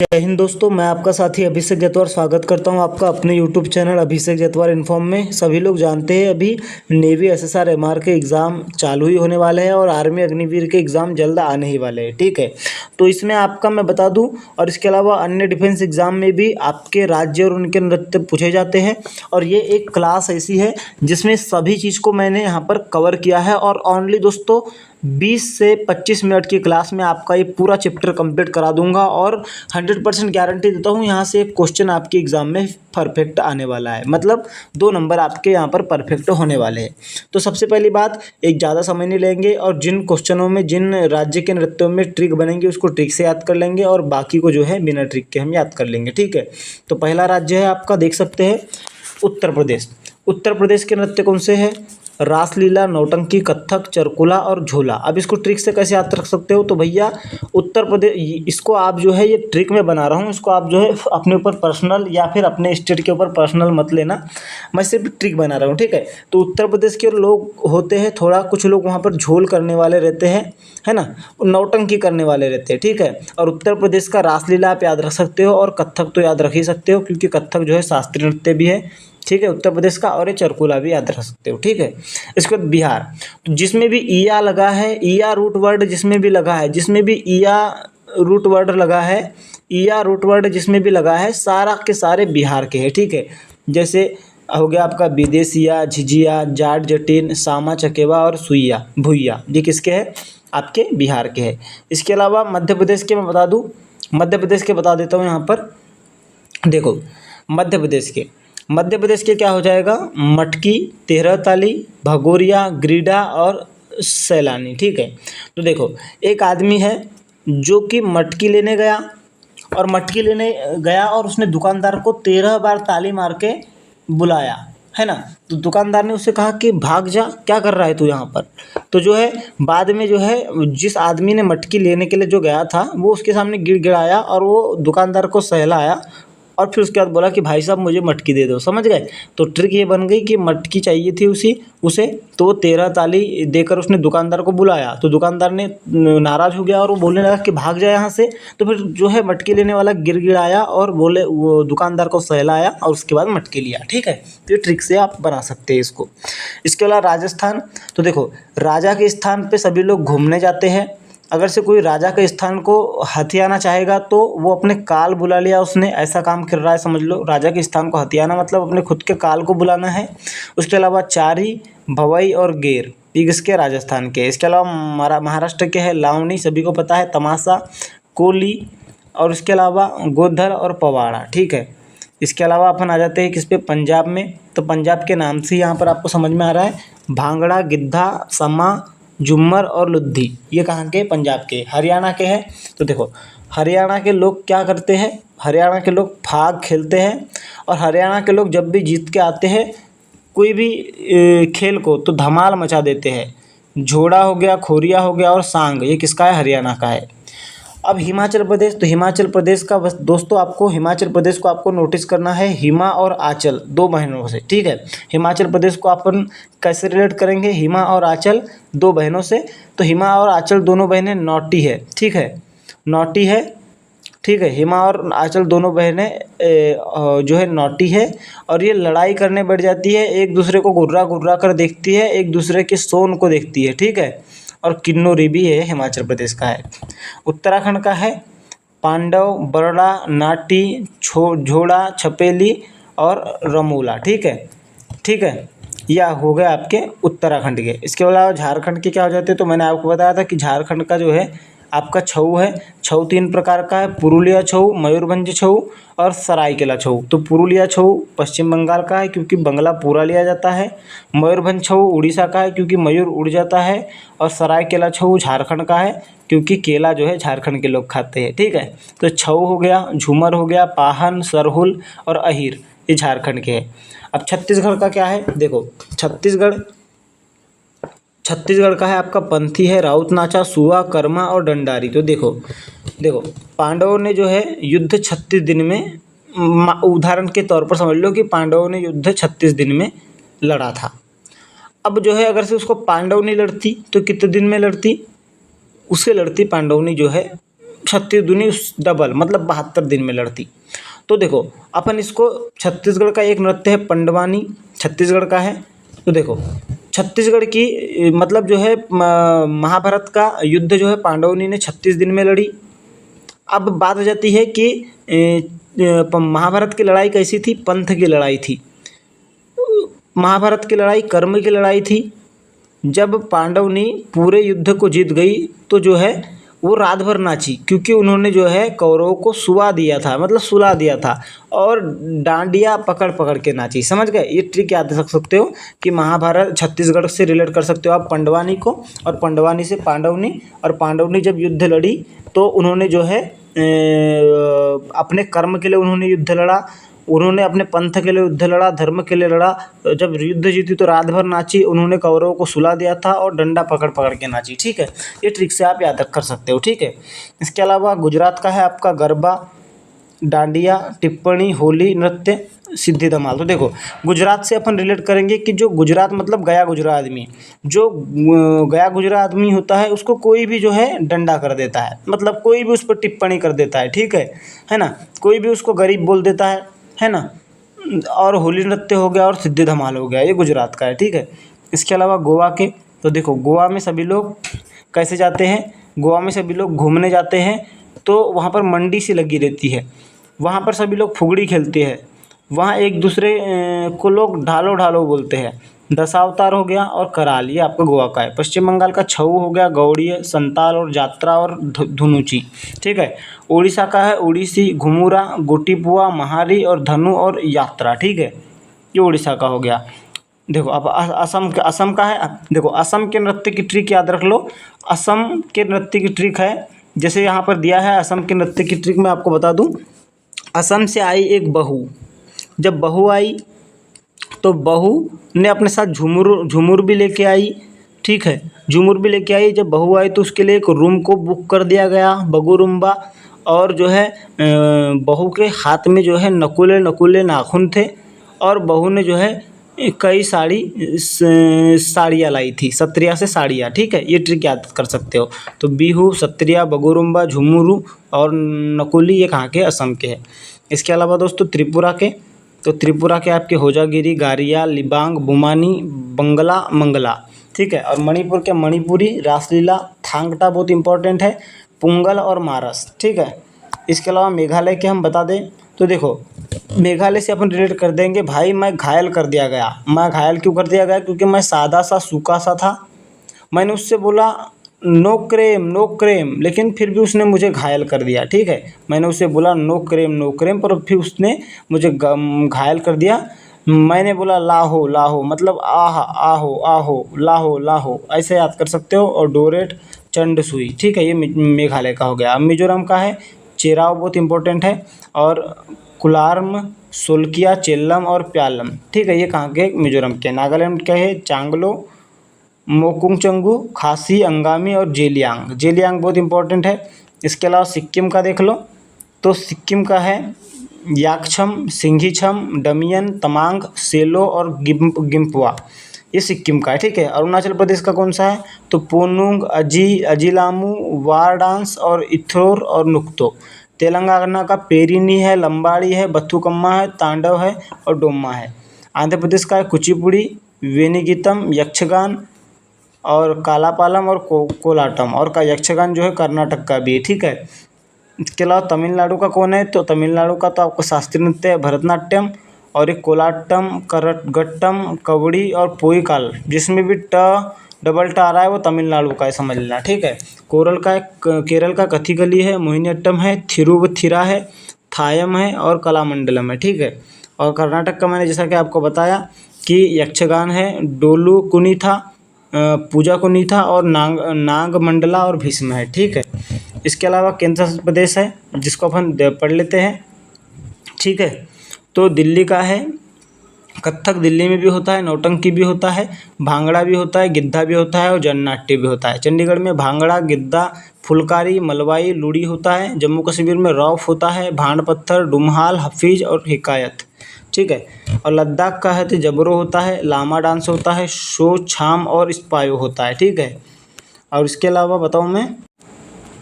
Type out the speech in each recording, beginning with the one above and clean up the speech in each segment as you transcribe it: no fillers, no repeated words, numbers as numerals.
जय हिंद दोस्तों, मैं आपका साथी अभिषेक जतवार स्वागत करता हूं आपका अपने यूट्यूब चैनल अभिषेक जतवार इन्फॉर्म में। सभी लोग जानते हैं अभी नेवी एसएसआर एमआर के एग्ज़ाम चालू ही होने वाले हैं और आर्मी अग्निवीर के एग्ज़ाम जल्द आने ही वाले हैं। ठीक है, तो इसमें आपका मैं बता दूं, और इसके अलावा अन्य डिफेंस एग्ज़ाम में भी आपके राज्य और उनके नृत्य पूछे जाते हैं। और ये एक क्लास ऐसी है जिसमें सभी चीज़ को मैंने यहाँ पर कवर किया है और ओनली दोस्तों 20 से 25 मिनट की क्लास में आपका ये पूरा चैप्टर कंप्लीट करा दूंगा और 100% गारंटी देता हूँ यहाँ से एक क्वेश्चन आपके एग्ज़ाम में परफेक्ट आने वाला है। मतलब 2 नंबर आपके यहाँ पर परफेक्ट होने वाले हैं। तो सबसे पहली बात, एक ज़्यादा समय नहीं लेंगे और जिन क्वेश्चनों में जिन राज्य के नृत्यों में ट्रिक बनेंगे उसको ट्रिक से याद कर लेंगे और बाकी को जो है बिना ट्रिक के हम याद कर लेंगे। ठीक है, तो पहला राज्य है आपका, देख सकते हैं, उत्तर प्रदेश। उत्तर प्रदेश के नृत्य कौन से हैं? रासलीला, नौटंकी, कथक, चरकुला और झूला। अब इसको ट्रिक से कैसे याद रख सकते हो? तो भैया उत्तर प्रदेश, इसको आप जो है ये ट्रिक में बना रहा हूँ, इसको आप जो है अपने ऊपर पर्सनल या फिर अपने स्टेट के ऊपर पर्सनल मत लेना, मैं सिर्फ ट्रिक बना रहा हूँ। ठीक है, तो उत्तर प्रदेश के लोग होते हैं थोड़ा, कुछ लोग वहाँ पर झोल करने वाले रहते हैं, है ना, नौटंकी करने वाले रहते हैं। ठीक है, और उत्तर प्रदेश का रासलीला आप याद रख सकते हो और कथक तो याद रख ही सकते हो क्योंकि कथक जो है शास्त्रीय नृत्य भी है। ठीक है, उत्तर प्रदेश का, और ये चरकुला भी याद रख सकते हो। ठीक है, इसके बाद बिहार, तो जिसमें भी ईया लगा है, ईया रूट वर्ड जिसमें भी लगा है, जिसमें भी ईया रूट वर्ड लगा है, ईया रूट वर्ड जिसमें भी लगा है, सारा के सारे बिहार के हैं। ठीक है, जैसे हो गया आपका विदेशिया, झिझिया, जाट, जटिन, सामा, चकेवा और सुइया, भुइया, ये किसके हैं? आपके बिहार के हैं। इसके अलावा मध्य प्रदेश के मैं बता दूँ, मध्य प्रदेश के बता देता हूँ यहाँ पर। देखो मध्य प्रदेश के क्या हो जाएगा? मटकी, तेरह ताली, भगोरिया, ग्रीडा और सैलानी। ठीक है, तो देखो एक आदमी है जो कि मटकी लेने गया और उसने दुकानदार को 13 बार ताली मार के बुलाया, है ना। तो दुकानदार ने उससे कहा कि भाग जा, क्या कर रहा है तू यहाँ पर? तो जो है बाद में जो है जिस आदमी ने मटकी लेने के लिए जो गया था वो उसके सामने गिड़गिड़ाया और वो दुकानदार को सहलाया और फिर उसके बाद बोला कि भाई साहब मुझे मटकी दे दो। समझ गए? तो ट्रिक ये बन गई कि मटकी चाहिए थी उसे, तो वो 13 ताली देकर उसने दुकानदार को बुलाया। तो दुकानदार ने नाराज़ हो गया और वो बोलने लगा कि भाग जाए यहाँ से। तो फिर जो है मटकी लेने वाला गिड़गिड़ाया और बोले वो दुकानदार को सहलाया और उसके बाद मटकी लिया। ठीक है, तो ये ट्रिक से आप बना सकते हैं इसको। इसके अलावा राजस्थान, तो देखो राजा के स्थान पर सभी लोग घूमने जाते हैं। अगर से कोई राजा के स्थान को हथियाना चाहेगा तो वो अपने काल बुला लिया, उसने ऐसा काम कर रहा है, समझ लो। राजा के स्थान को हथियाना मतलब अपने खुद के काल को बुलाना है। उसके अलावा चारी, भवई और गेर, ये किसके? राजस्थान के। इसके अलावा महाराष्ट्र के हैं लावनी, सभी को पता है, तमाशा, कोली और इसके अलावा गोधर और पवाड़ा। ठीक है, इसके अलावा अपन आ जाते हैं किस पे? पंजाब में। तो पंजाब के नाम से यहाँ पर आपको समझ में आ रहा है, भांगड़ा, गिद्धा, समा, झूमर और लुद्धी, ये कहाँ के? पंजाब के। हरियाणा के हैं, तो देखो हरियाणा के लोग क्या करते हैं? हरियाणा के लोग फाग खेलते हैं और हरियाणा के लोग जब भी जीत के आते हैं कोई भी खेल को तो धमाल मचा देते हैं। झोड़ा हो गया, खोरिया हो गया और सांग, ये किसका है? हरियाणा का है। अब हिमाचल प्रदेश, तो हिमाचल प्रदेश का बस दोस्तों आपको हिमाचल प्रदेश को आपको नोटिस करना है, हिमा और आंचल 2 बहनों से। ठीक है, हिमाचल प्रदेश को अपन कैसे रिलेट करेंगे? हिमा और आंचल 2 बहनों से। तो हिमा और आंचल दोनों बहनें नौटी है। ठीक है, नौटी है। ठीक है, हिमा और आंचल दोनों बहनें जो है नौटी है और ये लड़ाई करने बैठ जाती है, एक दूसरे को गुर्रा गुर्रा कर देखती है, एक दूसरे के सोन को देखती है। ठीक है, और किन्नौरी भी है, हिमाचल प्रदेश का है। उत्तराखंड का है पांडव, बरड़ा, नाटी, झोड़ा, छपेली और रमूला। ठीक है, यह हो गए आपके उत्तराखंड के। इसके अलावा झारखंड के क्या हो जाते हैं? तो मैंने आपको बताया था कि झारखंड का जो है आपका छऊ है। छऊ 3 प्रकार का है, पुरुलिया छऊ, मयूरभंज छऊ और सरायकेला छऊ। तो पुरुलिया छऊ पश्चिम बंगाल का है क्योंकि बंगला पूरा लिया जाता है। मयूरभंज छऊ उड़ीसा का है क्योंकि मयूर उड़ जाता है। और सरायकेला छऊ झारखंड का है क्योंकि केला जो है झारखंड के लोग खाते हैं। ठीक है, तो छऊ हो गया, झूमर हो गया, पाहन, सरहुल और अहिर, ये झारखंड के हैं। अब छत्तीसगढ़ का क्या है? देखो छत्तीसगढ़ का है आपका पंथी है, राउत नाचा, सुआ, कर्मा और डंडारी। तो देखो पांडवों ने जो है युद्ध 36 दिन में, उदाहरण के तौर पर समझ लो कि पांडवों ने युद्ध 36 दिन में लड़ा था। अब जो है अगर से उसको पांडव नहीं लड़ती तो कितने दिन में लड़ती? उससे लड़ती पांडवनी जो है 36 दूनी डबल मतलब 72 दिन में लड़ती। तो देखो अपन इसको, छत्तीसगढ़ का एक नृत्य है पंडवानी, छत्तीसगढ़ का है। तो देखो छत्तीसगढ़ की मतलब जो है महाभारत का युद्ध जो है पांडवनी ने 36 दिन में लड़ी। अब बात हो जाती है कि महाभारत की लड़ाई कैसी थी, पंथ की लड़ाई थी। महाभारत की लड़ाई कर्म की लड़ाई थी। जब पांडवनी पूरे युद्ध को जीत गई तो जो है वो रात भर नाची, क्योंकि उन्होंने जो है कौरवों को सुला दिया था, मतलब सुला दिया था, और डांडिया पकड़ पकड़ के नाची। समझ गए? ये ट्रिक याद रख सकते हो कि महाभारत छत्तीसगढ़ से रिलेट कर सकते हो आप पंडवानी को, और पंडवानी से पांडवनी। और पांडवनी जब युद्ध लड़ी तो उन्होंने जो है अपने कर्म के लिए उन्होंने युद्ध लड़ा, उन्होंने अपने पंथ के लिए युद्ध लड़ा, धर्म के लिए लड़ा। जब युद्ध जीती तो रात भर नाची, उन्होंने कौरवों को सुला दिया था और डंडा पकड़ पकड़ के नाची। ठीक है, ये ट्रिक से आप याद कर सकते हो। ठीक है, इसके अलावा गुजरात का है आपका गरबा, डांडिया, टिप्पणी, होली नृत्य, सिद्धि धमाल। तो देखो गुजरात से अपन रिलेट करेंगे कि जो गुजरात मतलब गया गुजरा आदमी, जो गया गुजरा आदमी होता है उसको कोई भी जो है डंडा कर देता है, मतलब कोई भी उस पर टिप्पणी कर देता है। ठीक है ना, कोई भी उसको गरीब बोल देता है ना। और होली नृत्य हो गया और सिद्धि धमाल हो गया, ये गुजरात का है। ठीक है, इसके अलावा गोवा के, तो देखो गोवा में सभी लोग कैसे जाते हैं, गोवा में सभी लोग घूमने जाते हैं, तो वहाँ पर मंडी सी लगी रहती है, वहाँ पर सभी लोग फुगड़ी खेलते हैं, वहाँ एक दूसरे को लोग ढालो ढालो बोलते हैं। दशावतार हो गया और कराल, ये आपका गोवा का है। पश्चिम बंगाल का छऊ हो गया, गौड़ीय, संताल और जात्रा और धुनुची। ठीक है, उड़ीसा का है उड़ीसी, घुमुरा, गोटीपुआ, महारी और धनु और यात्रा। ठीक है, ये उड़ीसा का हो गया। देखो अब असम का है। देखो असम के नृत्य की ट्रिक याद रख लो, असम के नृत्य की ट्रिक है, जैसे यहाँ पर दिया है असम के नृत्य की ट्रिक मैं आपको बता दूँ। असम से आई एक बहू, जब बहू आई तो बहू ने अपने साथ झूमर भी लेके आई। ठीक है, झूमर भी लेके आई। जब बहू आई तो उसके लिए एक रूम को बुक कर दिया गया, बगुरुम्बा। और जो है बहू के हाथ में जो है नकुले नकुले नाखून थे, और बहू ने जो है कई साड़ियाँ लाई थी, सत्रिया से साड़ियाँ। ठीक है, ये ट्रिक याद कर सकते हो। तो बिहू, सत्रिया, बगुरुम्बा, झुमुरू और नकुली ये कहाँ के, असम के हैं। इसके अलावा दोस्तों त्रिपुरा के, तो त्रिपुरा के आपके होजागिरी, गारिया, लिबांग, बुमानी, बंगला, मंगला। ठीक है, और मणिपुर के मणिपुरी, रासलीला, थांगटा बहुत इंपॉर्टेंट है, पुंगल और मारस। ठीक है, इसके अलावा मेघालय के हम बता दें तो देखो मेघालय से अपन रिलेट कर देंगे, भाई मैं घायल कर दिया गया। मैं घायल क्यों कर दिया गया, क्योंकि मैं सादा सा सूखा सा था। मैंने उससे बोला नो क्रेम नो क्रेम, लेकिन फिर भी उसने मुझे घायल कर दिया। ठीक है, मैंने उसे बोला नो क्रेम, पर फिर उसने मुझे घायल कर दिया। मैंने बोला लाहो लाहो, मतलब आह आहो आहो, लाहो लाहो, ऐसे याद कर सकते हो। और डोरेट, चंड सुई। ठीक है, ये मेघालय का हो गया। अब मिजोरम का है चेराव, बहुत इंपॉर्टेंट है, और कुलार्म, सोल्किया, चेल्लम और प्यालम। ठीक है, ये कहाँ के, मिजोरम के। नागालैंड का है चांगलो, मोकुंगचंगू, खासी, अंगामी और जेलियांग। जेलियांग बहुत इंपॉर्टेंट है। इसके अलावा सिक्किम का देख लो, तो सिक्किम का है याकछम, सिंघीछम, डमियन, तमांग, सेलो और गिम्पुआ, ये सिक्किम का है। ठीक है, अरुणाचल प्रदेश का कौन सा है, तो पोनुंग, अजिलामू, वार डांस और इथ्रोर और नुक्तो। तेलंगाना का पेरिनी है, लंबाड़ी है, बथुकम्मा है, तांडव है और डोम्मा है। आंध्र प्रदेश का है कुचिपुड़ी, वेनिगीतम, यक्षगान और कालापालम और कोलाटम। और का यक्षगान जो है कर्नाटक का भी है। ठीक है, इसके अलावा तमिलनाडु का कौन है, तो तमिलनाडु का तो आपको शास्त्रीय नृत्य है भरतनाट्यम, और एक कोलाटम, करटगट्टम, कवड़ी और पोईकाल, जिसमें भी डबल ट आ रहा है वो तमिलनाडु का है, समझ लेना। ठीक है, केरल का कथकली है, मोहिनीअट्टम है, थिरुवथिरा है, थायम है और कलामंडलम है। ठीक है, और कर्नाटक का मैंने जैसा कि आपको बताया कि यक्षगान है, डोलू कुनीथा, पूजा कुनीथा और नाग मंडला और भीष्म है। ठीक है, इसके अलावा केंद्र शासित प्रदेश है जिसको अपन पढ़ लेते हैं। ठीक है, तो दिल्ली का है कथक, दिल्ली में भी होता है, नौटंकी भी होता है, भांगड़ा भी होता है, गिद्धा भी होता है और जननाट्य भी होता है। चंडीगढ़ में भांगड़ा, गिद्धा, फुलकारी, मलवाई, लूड़ी होता है। जम्मू कश्मीर में रौफ होता है, भांड पत्थर, डुमहाल, हफीज और हिकायत। ठीक है, और लद्दाख का है तो जबरो होता है, लामा डांस होता है, शो, छाम और स्पायो होता है। ठीक है, और इसके अलावा बताऊँ मैं,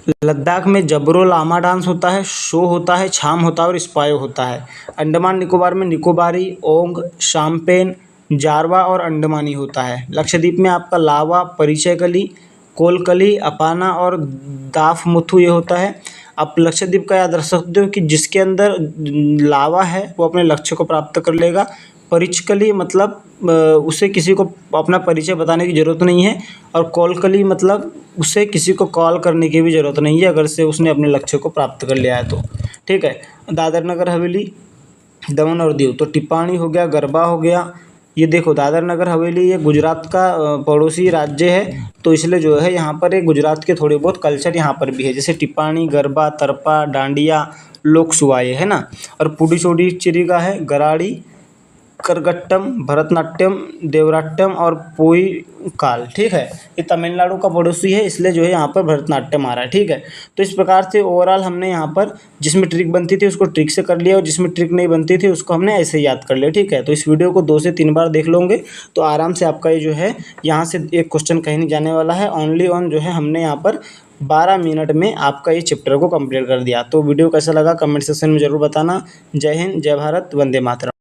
लद्दाख में जबरो लामा डांस होता है, शो होता है, छाम होता है और स्पायो होता है। अंडमान निकोबार में निकोबारी, ओंग, शाम्पेन, जारवा और अंडमानी होता है। लक्षद्वीप में आपका लावा, परिचय कली, कोलकली, अपाना और दाफमुथु ये होता है। आप लक्षद्वीप का याद रख सकते हो कि जिसके अंदर लावा है वो अपने लक्ष्य को प्राप्त कर लेगा। परिचकली मतलब उसे किसी को अपना परिचय बताने की ज़रूरत नहीं है, और कोलकली मतलब उसे किसी को कॉल करने की भी ज़रूरत नहीं है अगर से उसने अपने लक्ष्य को प्राप्त कर लिया है तो। ठीक है, दादर नगर हवेली, दमन और दीव, तो टिप्पाणी हो गया, गरबा हो गया। ये देखो दादर नगर हवेली ये गुजरात का पड़ोसी राज्य है, तो इसलिए जो है यहाँ पर एक गुजरात के थोड़े बहुत कल्चर यहाँ पर भी है, जैसे टिप्पाणी, गरबा, तरपा, डांडिया, लोक सुवाये है ना। और पुडुचेरी चिरिगा है, गराड़ी, करगट्टम, भरतनाट्यम, देवराट्यम और पोइकाल। ठीक है, ये तमिलनाडु का पड़ोसी है, इसलिए जो है यहाँ पर भरतनाट्यम आ रहा है। ठीक है, तो इस प्रकार से ओवरऑल हमने यहाँ पर जिसमें ट्रिक बनती थी उसको ट्रिक से कर लिया, और जिसमें ट्रिक नहीं बनती थी उसको हमने ऐसे ही याद कर लिया। ठीक है, तो इस वीडियो को 2 से 3 बार देख लोगे तो आराम से आपका ये जो है यहाँ से एक क्वेश्चन कहीं नहीं जाने वाला है। ओनली ऑन जो है हमने यहाँ पर 12 मिनट में आपका ये चैप्टर को कंप्लीट कर दिया। तो वीडियो कैसा लगा कमेंट सेक्शन में ज़रूर बताना। जय हिंद, जय भारत, वंदे मातरम।